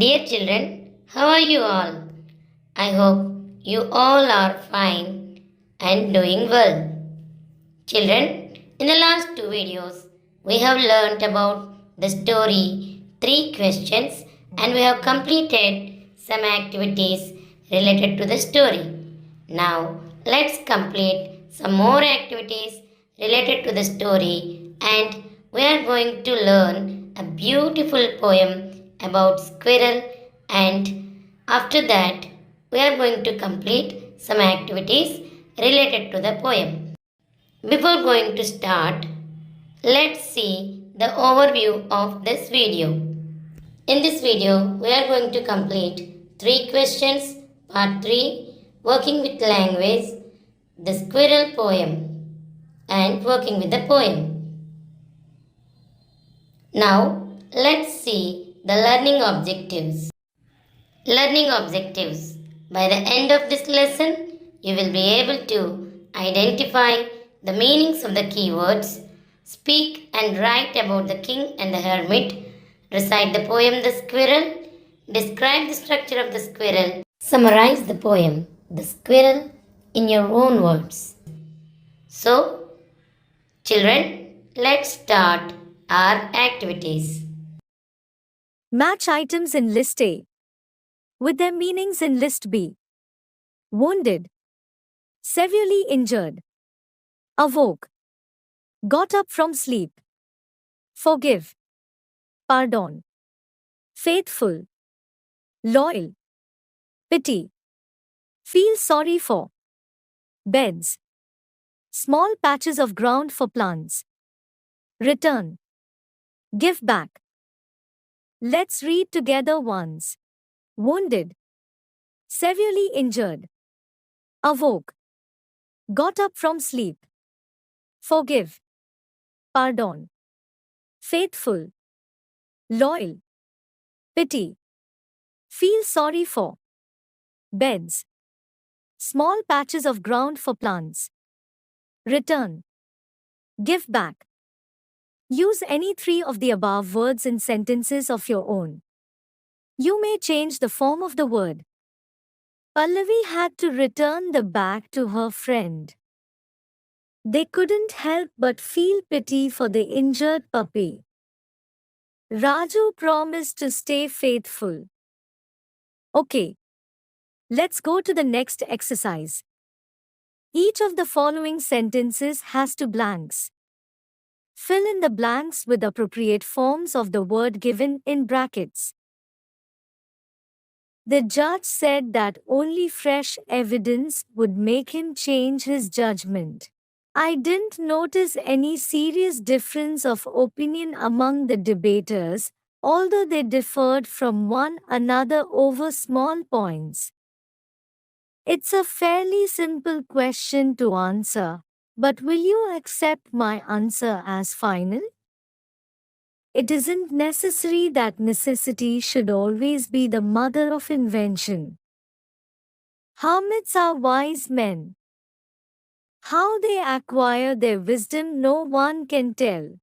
Dear children, how are you all? I hope you all are fine and doing well. Children, in the last two videos, we have learnt about the story Three Questions and we have completed some activities related to the story. Now, let's complete some more activities related to the story and we are going to learn a beautiful poem about squirrel and after that we are going to complete some activities related to the poem. Before going to start, let's see the overview of this video. In this video, we are going to complete 3 questions, part 3, working with language, the squirrel poem, and working with the poem. Now, let's see the learning objectives. Learning objectives. By the end of this lesson, you will be able to identify the meanings of the keywords, speak and write about the king and the hermit, recite the poem The Squirrel, describe the structure of the squirrel, summarize the poem The Squirrel in your own words. So, children, let's start our activities. Match items in List A with their meanings in List B. Wounded, severely injured, awoke, got up from sleep, forgive, pardon, faithful, loyal, pity, feel sorry for, beds, small patches of ground for plants, return, give back. Let's read together once. Wounded, severely injured, awoke, got up from sleep, forgive, pardon, faithful, loyal, pity, feel sorry for, beds, small patches of ground for plants, return, give back. Use any 3 of the above words in sentences of your own. You may change the form of the word. Pallavi had to return the bag to her friend. They couldn't help but feel pity for the injured puppy. Raju promised to stay faithful. Okay, let's go to the next exercise. Each of the following sentences has 2 blanks. Fill in the blanks with appropriate forms of the word given in brackets. The judge said that only fresh evidence would make him change his judgment. I didn't notice any serious difference of opinion among the debaters, although they differed from one another over small points. It's a fairly simple question to answer, but will you accept my answer as final? It isn't necessary that necessity should always be the mother of invention. Hermits are wise men. How they acquire their wisdom no one can tell.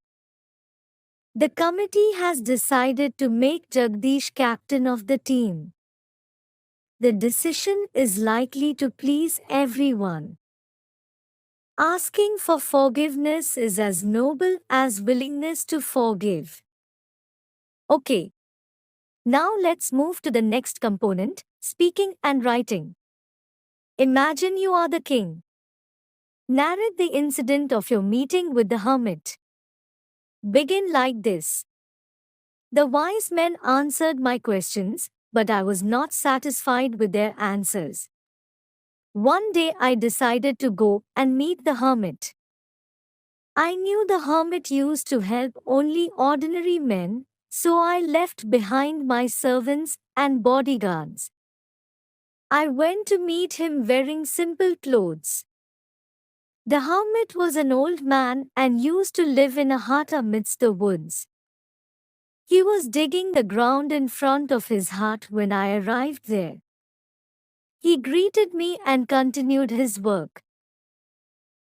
The committee has decided to make Jagdish captain of the team. The decision is likely to please everyone. Asking for forgiveness is as noble as willingness to forgive. Okay. Now let's move to the next component, speaking and writing. Imagine you are the king. Narrate the incident of your meeting with the hermit. Begin like this. The wise men answered my questions, but I was not satisfied with their answers. One day I decided to go and meet the hermit. I knew the hermit used to help only ordinary men, so I left behind my servants and bodyguards. I went to meet him wearing simple clothes. The hermit was an old man and used to live in a hut amidst the woods. He was digging the ground in front of his hut when I arrived there. He greeted me and continued his work.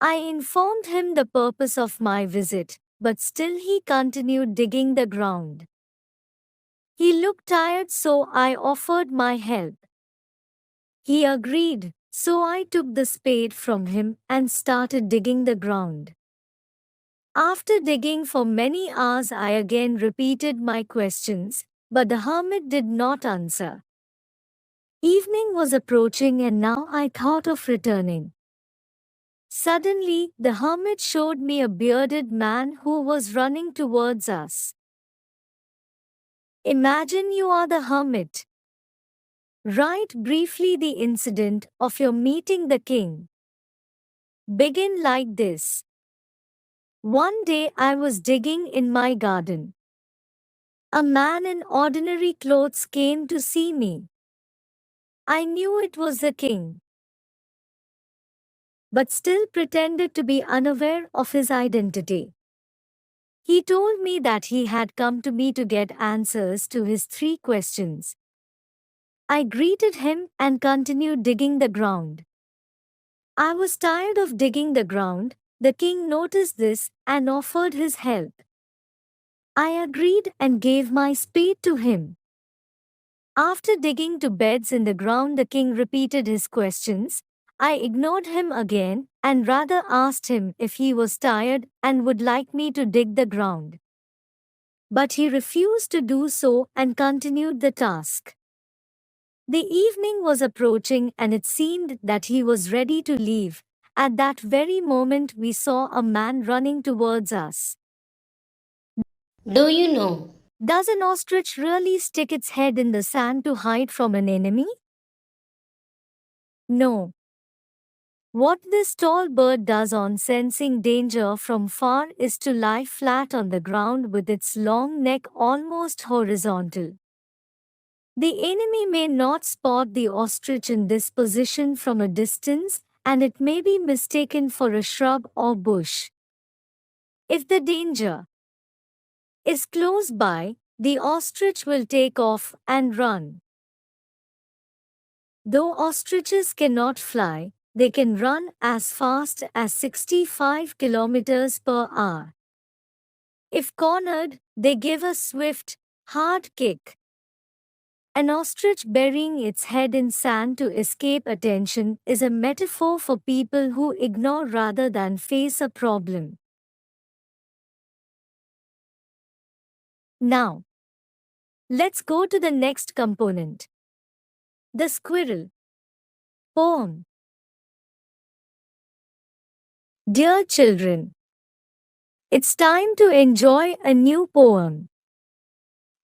I informed him the purpose of my visit, but still he continued digging the ground. He looked tired, so I offered my help. He agreed, so I took the spade from him and started digging the ground. After digging for many hours, I again repeated my questions, but the hermit did not answer. Evening was approaching, and now I thought of returning. Suddenly, the hermit showed me a bearded man who was running towards us. Imagine you are the hermit. Write briefly the incident of your meeting the king. Begin like this. One day I was digging in my garden. A man in ordinary clothes came to see me. I knew it was the king, but still pretended to be unaware of his identity. He told me that he had come to me to get answers to his 3 questions. I greeted him and continued digging the ground. I was tired of digging the ground. The king noticed this and offered his help. I agreed and gave my spade to him. After digging 2 beds in the ground, the king repeated his questions. I ignored him again and rather asked him if he was tired and would like me to dig the ground. But he refused to do so and continued the task. The evening was approaching and it seemed that he was ready to leave. At that very moment, we saw a man running towards us. Do you know? Does an ostrich really stick its head in the sand to hide from an enemy? No. What this tall bird does on sensing danger from far is to lie flat on the ground with its long neck almost horizontal. The enemy may not spot the ostrich in this position from a distance, and it may be mistaken for a shrub or bush. If the danger is close by, the ostrich will take off and run. Though ostriches cannot fly, they can run as fast as 65 kilometers per hour. If cornered, they give a swift, hard kick. An ostrich burying its head in sand to escape attention is a metaphor for people who ignore rather than face a problem. Now, let's go to the next component. The squirrel. Poem. Dear children, it's time to enjoy a new poem.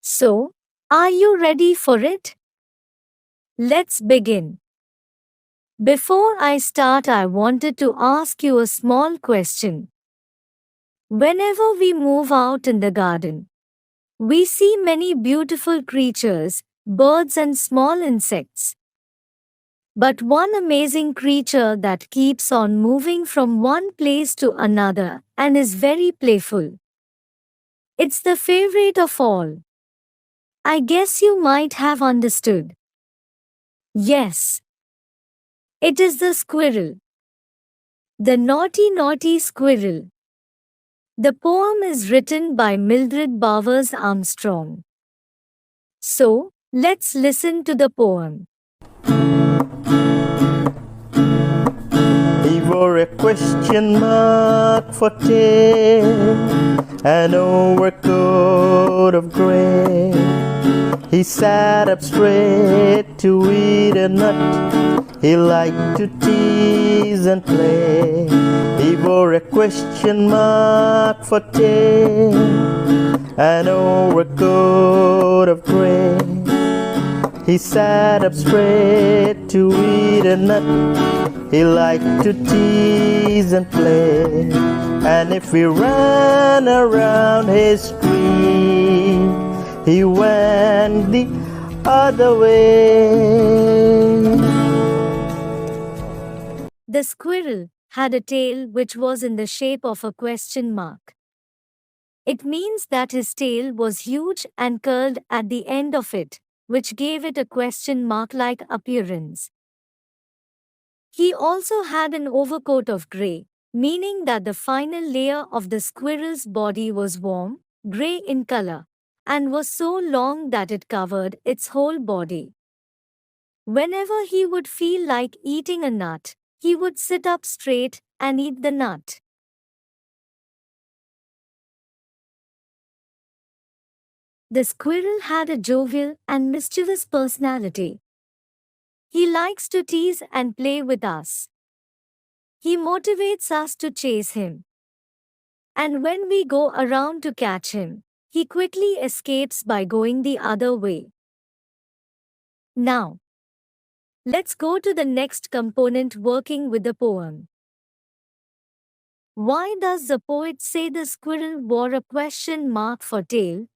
So, are you ready for it? Let's begin. Before I start, I wanted to ask you a small question. Whenever we move out in the garden, we see many beautiful creatures, birds and small insects. But one amazing creature that keeps on moving from one place to another and is very playful. It's the favorite of all. I guess you might have understood. Yes, it is the squirrel. The naughty squirrel. The poem is written by Mildred Bowers Armstrong. So, let's listen to the poem. He wore a question mark for tail and overcoat of gray. He sat up straight to eat a nut. He liked to tease and play. He wore a question mark for tail and overcoat of gray. He sat up straight to eat a nut. He liked to tease and play. And if we ran around his tree, he went the other way. The squirrel had a tail which was in the shape of a question mark. It means that his tail was huge and curled at the end of it, which gave it a question mark-like appearance. He also had an overcoat of gray, meaning that the final layer of the squirrel's body was warm, gray in color, and was so long that it covered its whole body. Whenever he would feel like eating a nut, he would sit up straight and eat the nut. The squirrel had a jovial and mischievous personality. He likes to tease and play with us. He motivates us to chase him. And when we go around to catch him, he quickly escapes by going the other way. Now, let's go to the next component working with the poem. Why does the poet say the squirrel wore a question mark for tail?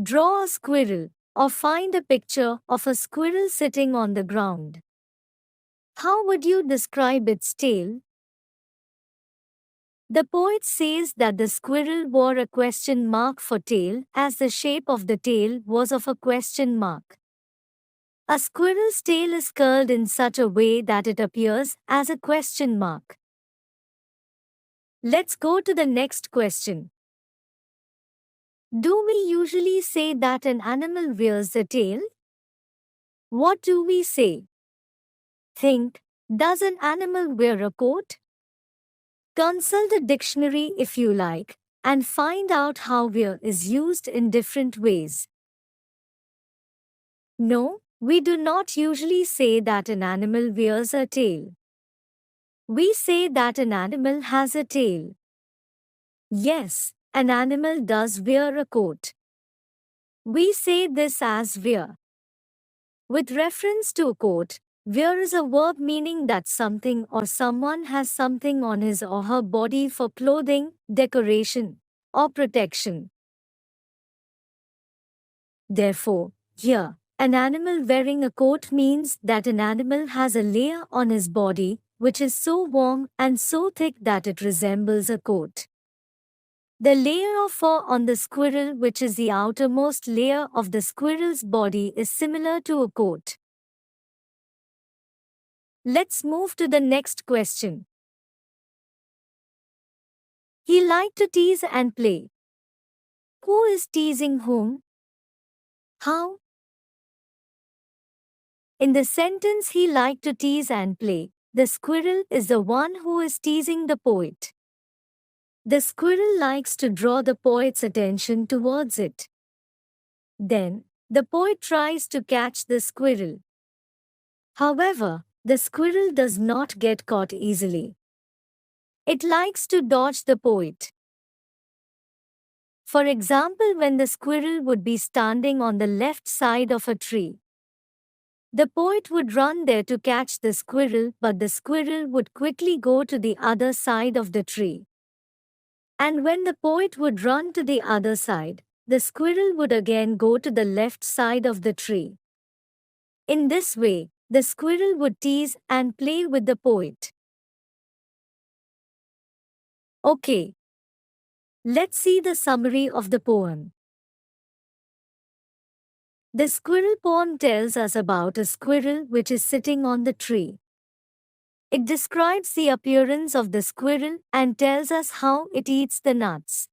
Draw a squirrel, or find a picture of a squirrel sitting on the ground. How would you describe its tail? The poet says that the squirrel wore a question mark for tail as the shape of the tail was of a question mark. A squirrel's tail is curled in such a way that it appears as a question mark. Let's go to the next question. Do we usually say that an animal wears a tail? What do we say? Think, does an animal wear a coat? Consult a dictionary if you like, and find out how wear is used in different ways. No, we do not usually say that an animal wears a tail. We say that an animal has a tail. Yes, an animal does wear a coat. We say this as wear. With reference to a coat, wear is a verb meaning that something or someone has something on his or her body for clothing, decoration, or protection. Therefore, here, an animal wearing a coat means that an animal has a layer on his body which is so warm and so thick that it resembles a coat. The layer of fur on the squirrel, which is the outermost layer of the squirrel's body, is similar to a coat. Let's move to the next question. He liked to tease and play. Who is teasing whom? How? In the sentence he liked to tease and play, the squirrel is the one who is teasing the poet. The squirrel likes to draw the poet's attention towards it. Then, the poet tries to catch the squirrel. However, the squirrel does not get caught easily. It likes to dodge the poet. For example, when the squirrel would be standing on the left side of a tree, the poet would run there to catch the squirrel, but the squirrel would quickly go to the other side of the tree. And when the poet would run to the other side, the squirrel would again go to the left side of the tree. In this way, the squirrel would tease and play with the poet. Okay. Let's see the summary of the poem. The squirrel poem tells us about a squirrel which is sitting on the tree. It describes the appearance of the squirrel and tells us how it eats the nuts.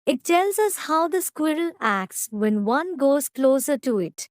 It tells us how the squirrel acts when one goes closer to it.